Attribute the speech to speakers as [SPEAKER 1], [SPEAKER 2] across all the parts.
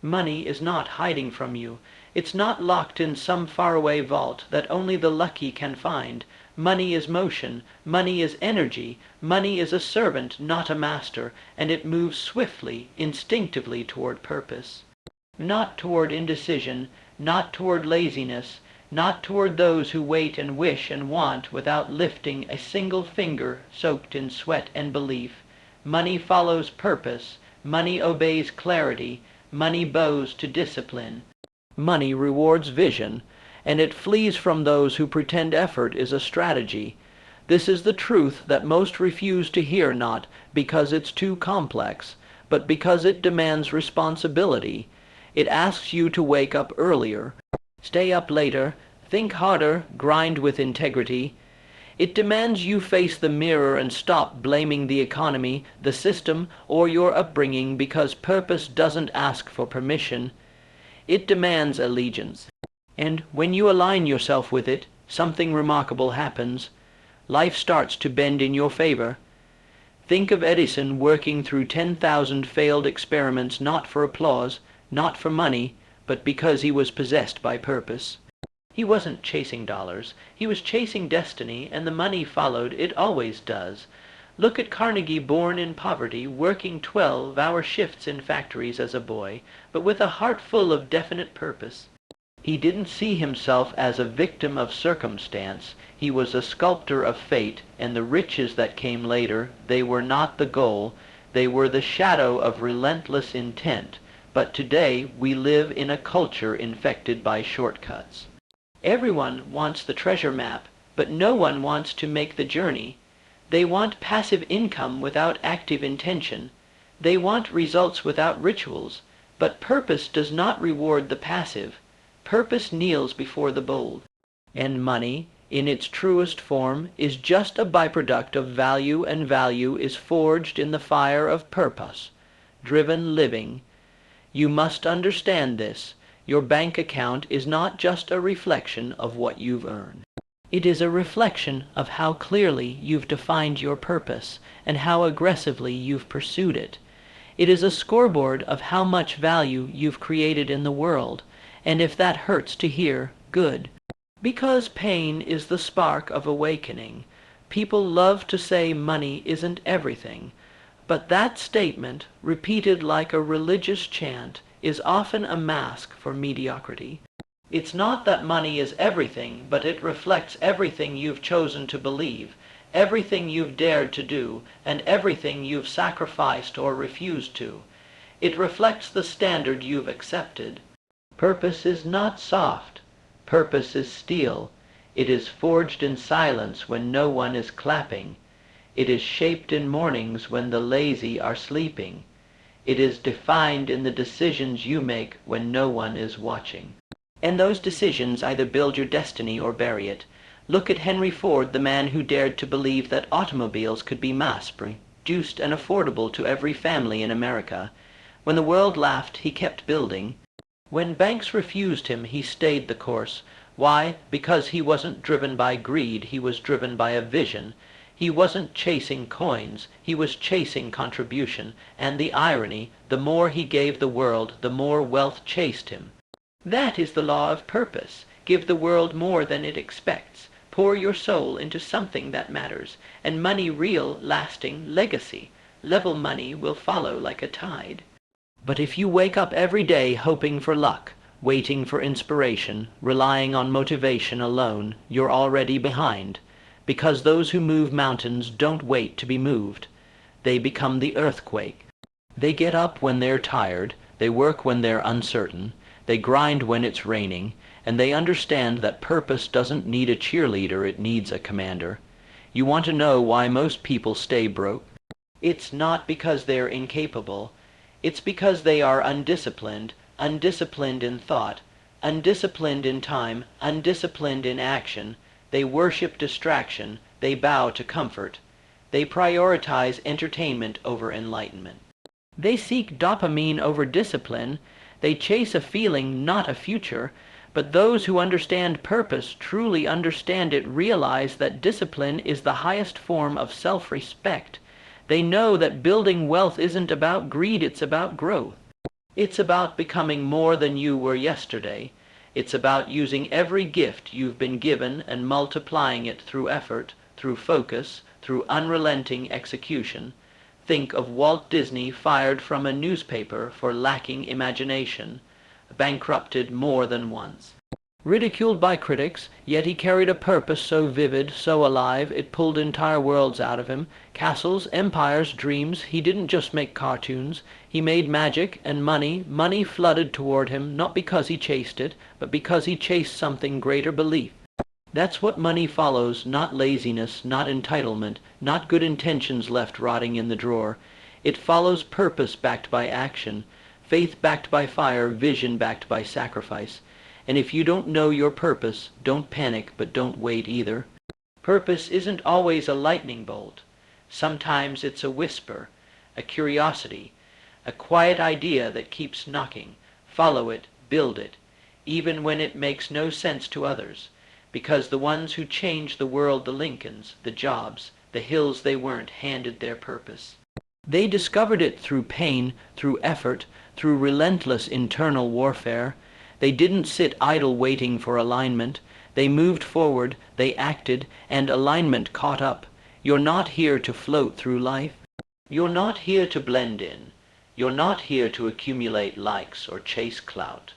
[SPEAKER 1] Money is not hiding from you. It's not locked in some faraway vault that only the lucky can find. Money is motion. Money is energy. Money is a servant, not a master, and it moves swiftly, instinctively toward purpose. Not toward indecision, not toward laziness, not toward those who wait and wish and want without lifting a single finger soaked in sweat and belief. Money follows purpose. Money obeys clarity. Money bows to discipline. Money rewards vision, and it flees from those who pretend effort is a strategy. This is the truth that most refuse to hear, not because it's too complex, but because it demands responsibility. It asks you to wake up earlier, stay up later, think harder, grind with integrity. It demands you face the mirror and stop blaming the economy, the system, or your upbringing because purpose doesn't ask for permission. It demands allegiance. And when you align yourself with it, something remarkable happens. Life starts to bend in your favor. Think of Edison working through 10,000 failed experiments not for applause, not for money, but because he was possessed by purpose. He wasn't chasing dollars. He was chasing destiny, and the money followed. It always does. Look at Carnegie, born in poverty, working 12-hour shifts in factories as a boy, but with a heart full of definite purpose. He didn't see himself as a victim of circumstance. He was a sculptor of fate, and the riches that came later, they were not the goal. They were the shadow of relentless intent. But today we live in a culture infected by shortcuts. Everyone wants the treasure map, but no one wants to make the journey. They want passive income without active intention. They want results without rituals. But purpose does not reward the passive. Purpose kneels before the bold. And money, in its truest form, is just a byproduct of value, and value is forged in the fire of purpose, driven living. You must understand this. Your bank account is not just a reflection of what you've earned. It is a reflection of how clearly you've defined your purpose and how aggressively you've pursued it. It is a scoreboard of how much value you've created in the world, and if that hurts to hear, good. Because pain is the spark of awakening. People love to say money isn't everything, but that statement, repeated like a religious chant, is often a mask for mediocrity. It's not that money is everything, but it reflects everything you've chosen to believe, everything you've dared to do, and everything you've sacrificed or refused to. It reflects the standard you've accepted. Purpose is not soft. Purpose is steel. It is forged in silence when no one is clapping. It is shaped in mornings when the lazy are sleeping. It is defined in the decisions you make when no one is watching. And those decisions either build your destiny or bury it. Look at Henry Ford, the man who dared to believe that automobiles could be mass-produced and affordable to every family in America. When the world laughed, he kept building. When banks refused him, he stayed the course. Why? Because he wasn't driven by greed, he was driven by a vision. He wasn't chasing coins, he was chasing contribution, and the irony, the more he gave the world, the more wealth chased him. That is the law of purpose. Give the world more than it expects. Pour your soul into something that matters, and money real, lasting, legacy. Level money will follow like a tide. But if you wake up every day hoping for luck, waiting for inspiration, relying on motivation alone, you're already behind. Because those who move mountains don't wait to be moved. They become the earthquake. They get up when they're tired, they work when they're uncertain, they grind when it's raining, and they understand that purpose doesn't need a cheerleader, it needs a commander. You want to know why most people stay broke? It's not because they're incapable. It's because they are undisciplined, undisciplined in thought, undisciplined in time, undisciplined in action. They worship distraction. They bow to comfort. They prioritize entertainment over enlightenment. They seek dopamine over discipline. They chase a feeling, not a future. But those who understand purpose, truly understand it, realize that discipline is the highest form of self-respect. They know that building wealth isn't about greed, it's about growth. It's about becoming more than you were yesterday. It's about using every gift you've been given and multiplying it through effort, through focus, through unrelenting execution. Think of Walt Disney fired from a newspaper for lacking imagination, bankrupted more than once. Ridiculed by critics, yet he carried a purpose so vivid, so alive, it pulled entire worlds out of him. Castles, empires, dreams. He didn't just make cartoons. He made magic, and money flooded toward him, not because he chased it, but because he chased something greater belief. That's what money follows, not laziness, not entitlement, not good intentions left rotting in the drawer. It follows purpose backed by action, faith backed by fire, vision backed by sacrifice. And if you don't know your purpose, don't panic, but don't wait either. Purpose isn't always a lightning bolt. Sometimes it's a whisper, a curiosity, a quiet idea that keeps knocking. Follow it, build it, even when it makes no sense to others, because the ones who changed the world, the Lincolns, the Jobs, the Hills they weren't, handed their purpose. They discovered it through pain, through effort, through relentless internal warfare. They didn't sit idle waiting for alignment. They moved forward, they acted, and alignment caught up. You're not here to float through life. You're not here to blend in. You're not here to accumulate likes or chase clout.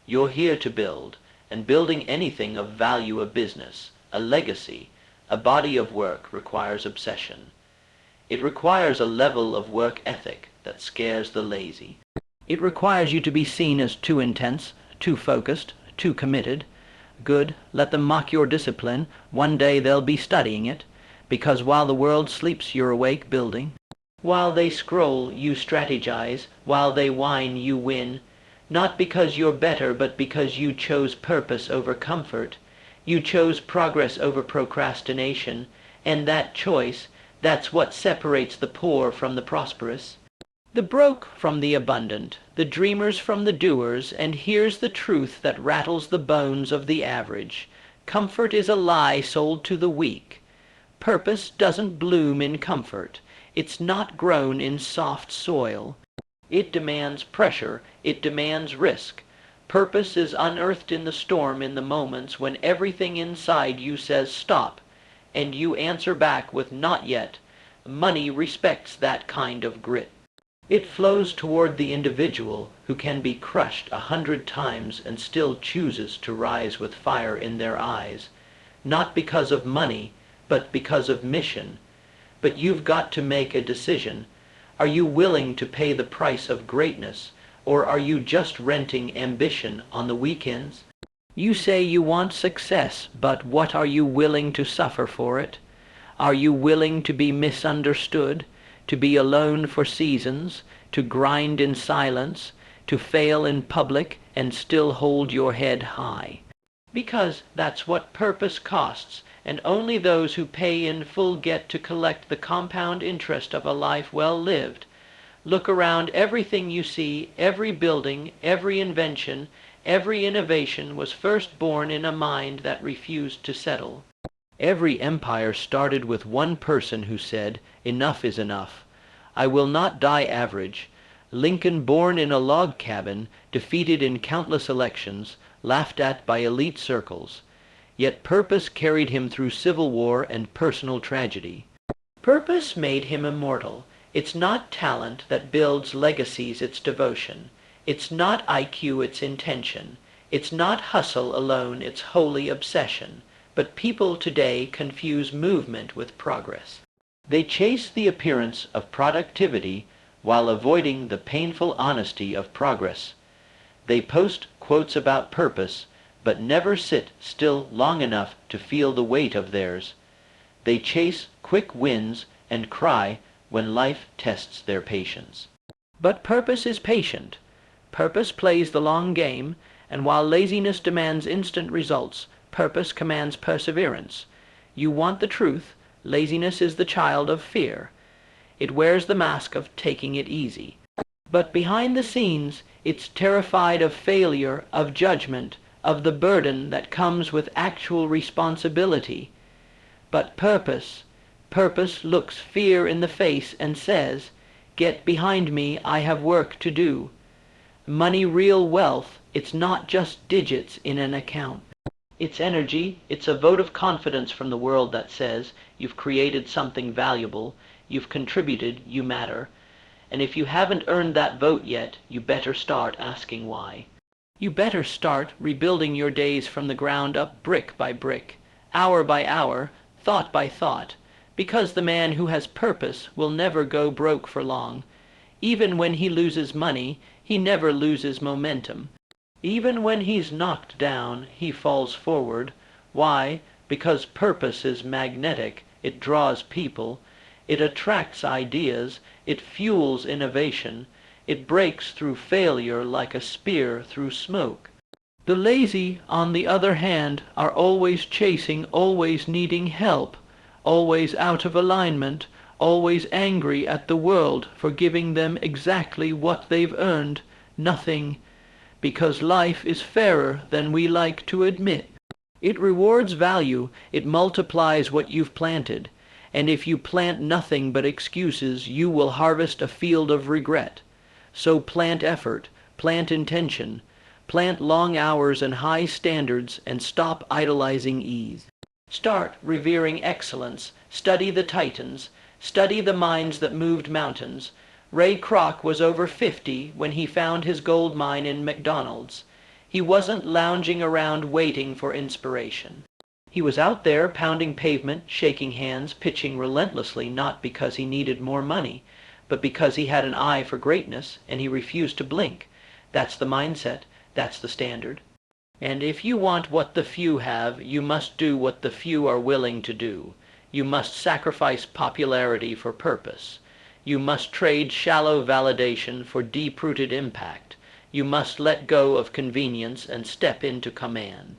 [SPEAKER 1] You're here to build, and building anything of value, a business, a legacy, a body of work, requires obsession. It requires a level of work ethic that scares the lazy. It requires you to be seen as too intense, too focused, too committed. Good, let them mock your discipline. One day they'll be studying it, because while the world sleeps you're awake building. While they scroll, you strategize. While they whine, you win. Not because you're better, but because you chose purpose over comfort. You chose progress over procrastination, and that choice, that's what separates the poor from the prosperous, the broke from the abundant, the dreamers from the doers. And here's the truth that rattles the bones of the average. Comfort is a lie sold to the weak. Purpose doesn't bloom in comfort. It's not grown in soft soil. It demands pressure. It demands risk. Purpose is unearthed in the storm, in the moments when everything inside you says stop, and you answer back with not yet. Money respects that kind of grit. It flows toward the individual who can be crushed 100 times and still chooses to rise with fire in their eyes, not because of money, but because of mission. But you've got to make a decision. Are you willing to pay the price of greatness, or are you just renting ambition on the weekends? You say you want success, but what are you willing to suffer for it? Are you willing to be misunderstood, to be alone for seasons, to grind in silence, to fail in public and still hold your head high? Because that's what purpose costs, and only those who pay in full get to collect the compound interest of a life well lived. Look around. Everything you see, every building, every invention, every innovation was first born in a mind that refused to settle. Every empire started with one person who said, "Enough is enough. I will not die average." Lincoln, born in a log cabin, defeated in countless elections, laughed at by elite circles. Yet purpose carried him through civil war and personal tragedy. Purpose made him immortal. It's not talent that builds legacies, it's devotion. It's not IQ, it's intention. It's not hustle alone, it's holy obsession. But people today confuse movement with progress. They chase the appearance of productivity while avoiding the painful honesty of progress. They post quotes about purpose, but never sit still long enough to feel the weight of theirs. They chase quick wins and cry when life tests their patience. But purpose is patient. Purpose plays the long game, and while laziness demands instant results, purpose commands perseverance. You want the truth. Laziness is the child of fear. It wears the mask of taking it easy. But behind the scenes, it's terrified of failure, of judgment, of the burden that comes with actual responsibility. But purpose looks fear in the face and says, "Get behind me, I have work to do." Money, real wealth, it's not just digits in an account. It's energy, it's a vote of confidence from the world that says you've created something valuable, you've contributed, you matter. And if you haven't earned that vote yet, you better start asking why. You better start rebuilding your days from the ground up, brick by brick, hour by hour, thought by thought, because the man who has purpose will never go broke for long. Even when he loses money, he never loses momentum. Even when he's knocked down, he falls forward. Why? Because purpose is magnetic. It draws people. It attracts ideas. It fuels innovation. It breaks through failure like a spear through smoke. The lazy, on the other hand, are always chasing, always needing help, always out of alignment, always angry at the world for giving them exactly what they've earned, nothing, because life is fairer than we like to admit. It rewards value, it multiplies what you've planted, and if you plant nothing but excuses, you will harvest a field of regret. So plant effort, plant intention, plant long hours and high standards, and stop idolizing ease. Start revering excellence, study the titans, study the minds that moved mountains. Ray Kroc was over 50 when he found his gold mine in McDonald's. He wasn't lounging around waiting for inspiration. He was out there pounding pavement, shaking hands, pitching relentlessly, not because he needed more money, but because he had an eye for greatness and he refused to blink. That's the mindset. That's the standard. And if you want what the few have, you must do what the few are willing to do. You must sacrifice popularity for purpose. You must trade shallow validation for deep-rooted impact. You must let go of convenience and step into command.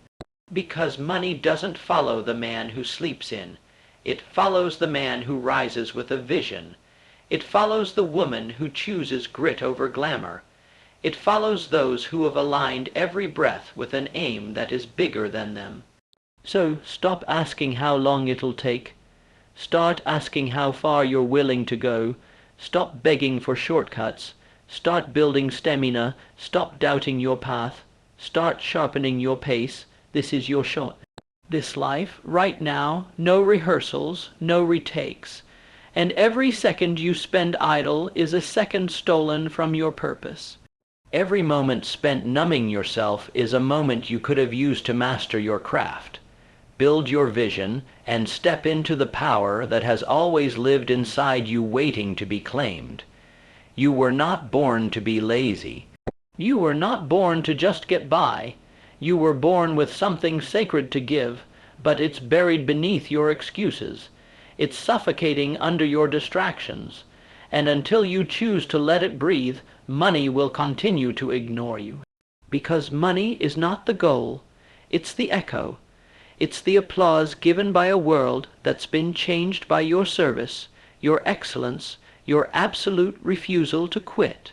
[SPEAKER 1] Because money doesn't follow the man who sleeps in. It follows the man who rises with a vision. It follows the woman who chooses grit over glamour. It follows those who have aligned every breath with an aim that is bigger than them. So stop asking how long it'll take. Start asking how far you're willing to go. Stop begging for shortcuts. Start building stamina. Stop doubting your path. Start sharpening your pace. This is your shot. This life, right now, no rehearsals, no retakes. And every second you spend idle is a second stolen from your purpose. Every moment spent numbing yourself is a moment you could have used to master your craft. Build your vision and step into the power that has always lived inside you waiting to be claimed. You were not born to be lazy. You were not born to just get by. You were born with something sacred to give, but it's buried beneath your excuses. It's suffocating under your distractions. And until you choose to let it breathe, money will continue to ignore you. Because money is not the goal. It's the echo. It's the applause given by a world that's been changed by your service, your excellence, your absolute refusal to quit.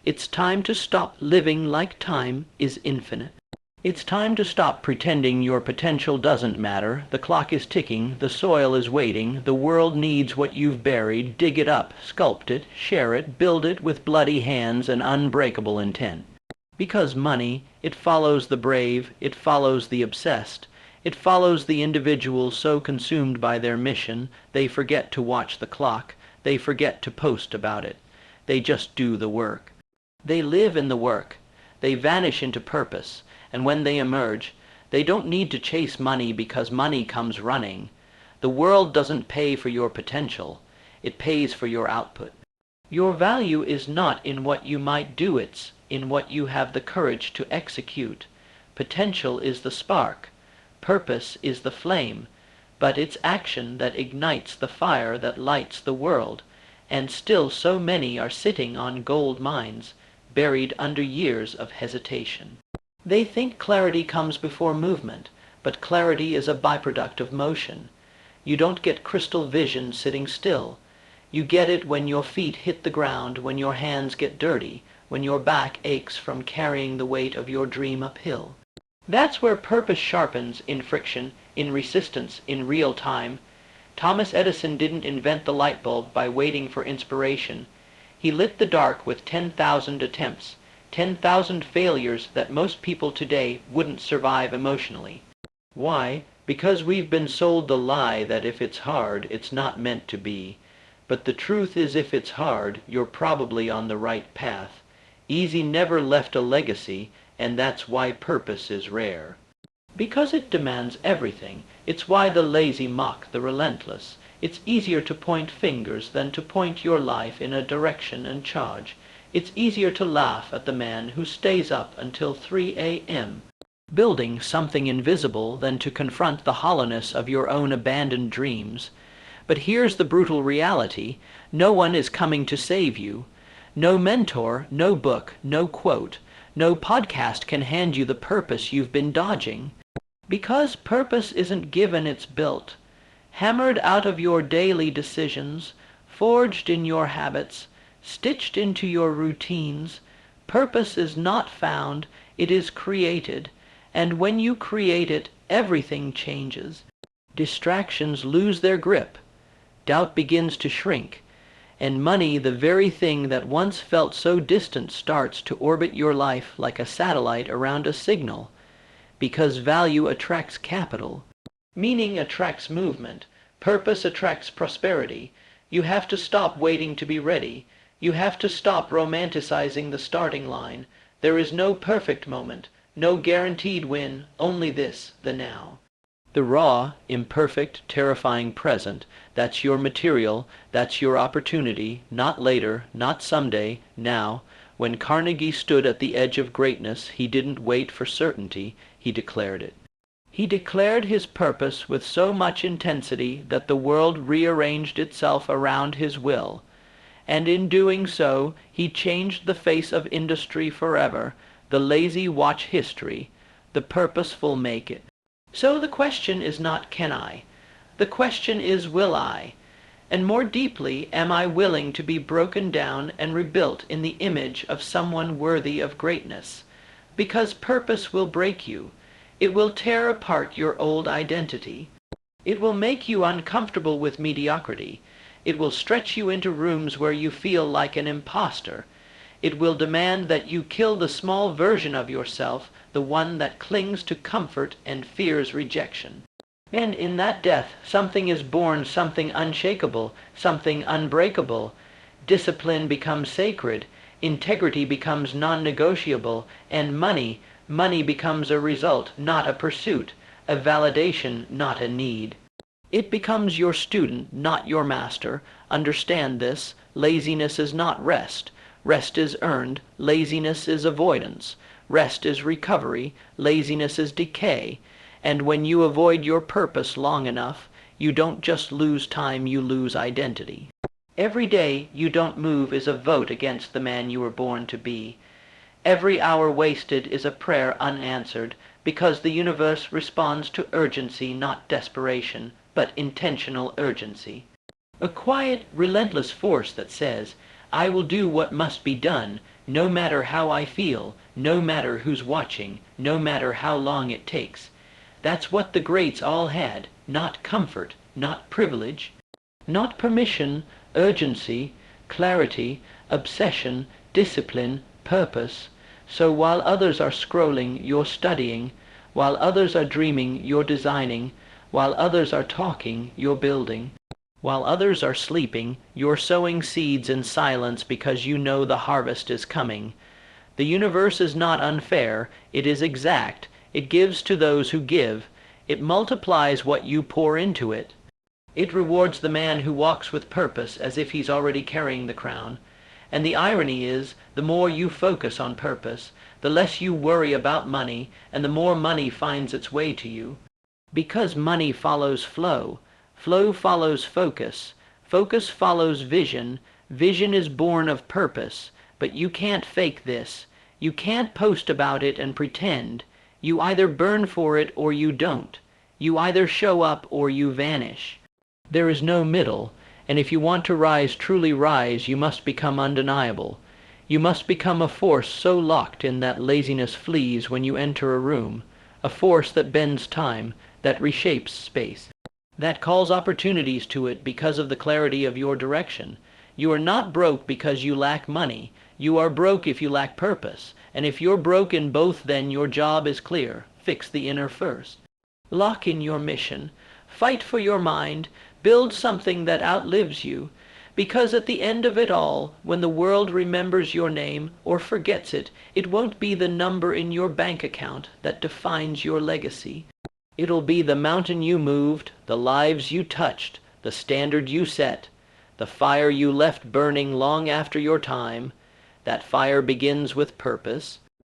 [SPEAKER 1] It's time to stop living like time is infinite. It's time to stop pretending your potential doesn't matter. The clock is ticking, the soil is waiting, the world needs what you've buried. Dig it up, sculpt it, share it, build it with bloody hands and unbreakable intent. Because money, it follows the brave, it follows the obsessed. It follows the individual so consumed by their mission, they forget to watch the clock, they forget to post about it. They just do the work. They live in the work. They vanish into purpose. And when they emerge, they don't need to chase money because money comes running. The world doesn't pay for your potential. It pays for your output. Your value is not in what you might do, it's in what you have the courage to execute. Potential is the spark. Purpose is the flame. But it's action that ignites the fire that lights the world. And still so many are sitting on gold mines, buried under years of hesitation. They think clarity comes before movement, but clarity is a byproduct of motion. You don't get crystal vision sitting still. You get it when your feet hit the ground, when your hands get dirty, when your back aches from carrying the weight of your dream uphill. That's where purpose sharpens, in friction, in resistance, in real time. Thomas Edison didn't invent the light bulb by waiting for inspiration. He lit the dark with 10,000 attempts. 10,000 failures that most people today wouldn't survive emotionally. Why? Because we've been sold the lie that if it's hard, it's not meant to be. But the truth is, if it's hard, you're probably on the right path. Easy never left a legacy, and that's why purpose is rare. Because it demands everything, it's why the lazy mock the relentless. It's easier to point fingers than to point your life in a direction and charge. It's easier to laugh at the man who stays up until 3 a.m. building something invisible than to confront the hollowness of your own abandoned dreams. But here's the brutal reality. No one is coming to save you. No mentor, no book, no quote, no podcast can hand you the purpose you've been dodging. Because purpose isn't given, it's built. Hammered out of your daily decisions, forged in your habits, stitched into your routines. Purpose is not found, it is created. And when you create it, everything changes. Distractions lose their grip. Doubt begins to shrink. And money, the very thing that once felt so distant, starts to orbit your life like a satellite around a signal. Because value attracts capital. Meaning attracts movement. Purpose attracts prosperity. You have to stop waiting to be ready. You have to stop romanticizing the starting line. There is no perfect moment, no guaranteed win, only this, the now. The raw, imperfect, terrifying present, that's your material, that's your opportunity, not later, not someday, now. When Carnegie stood at the edge of greatness, he didn't wait for certainty, he declared it. He declared his purpose with so much intensity that the world rearranged itself around his will. And in doing so, he changed the face of industry forever. The lazy watch history, the purposeful make it. So the question is not can I? The question is will I? And more deeply, am I willing to be broken down and rebuilt in the image of someone worthy of greatness? Because purpose will break you. It will tear apart your old identity. It will make you uncomfortable with mediocrity. It will stretch you into rooms where you feel like an imposter. It will demand that you kill the small version of yourself, the one that clings to comfort and fears rejection. And in that death, something is born, something unshakable, something unbreakable. Discipline becomes sacred, integrity becomes non-negotiable, and money becomes a result, not a pursuit, a validation, not a need. It becomes your student, not your master. Understand this. Laziness is not rest. Rest is earned. Laziness is avoidance. Rest is recovery. Laziness is decay. And when you avoid your purpose long enough, you don't just lose time, you lose identity. Every day you don't move is a vote against the man you were born to be. Every hour wasted is a prayer unanswered, because the universe responds to urgency, not desperation, but intentional urgency. A quiet, relentless force that says, I will do what must be done, no matter how I feel, no matter who's watching, no matter how long it takes. That's what the greats all had, not comfort, not privilege, not permission, urgency, clarity, obsession, discipline, purpose. So while others are scrolling, you're studying. While others are dreaming, you're designing. While others are talking, you're building. While others are sleeping, you're sowing seeds in silence because you know the harvest is coming. The universe is not unfair, it is exact. It gives to those who give. It multiplies what you pour into it. It rewards the man who walks with purpose as if he's already carrying the crown. And the irony is, the more you focus on purpose, the less you worry about money, and the more money finds its way to you. Because money follows flow. Flow follows focus. Focus follows vision. Vision is born of purpose. But you can't fake this. You can't post about it and pretend. You either burn for it or you don't. You either show up or you vanish. There is no middle, and if you want to rise, truly rise, you must become undeniable. You must become a force so locked in that laziness flees when you enter a room, a force that bends time, that reshapes space, that calls opportunities to it because of the clarity of your direction. You are not broke because you lack money. You are broke if you lack purpose, and if you're broke in both, then your job is clear. Fix the inner first. Lock in your mission. Fight for your mind. Build something that outlives you. Because at the end of it all, when the world remembers your name or forgets it, it won't be the number in your bank account that defines your legacy. It'll be the mountain you moved, the lives you touched, the standard you set, the fire you left burning long after your time. That fire begins with purpose.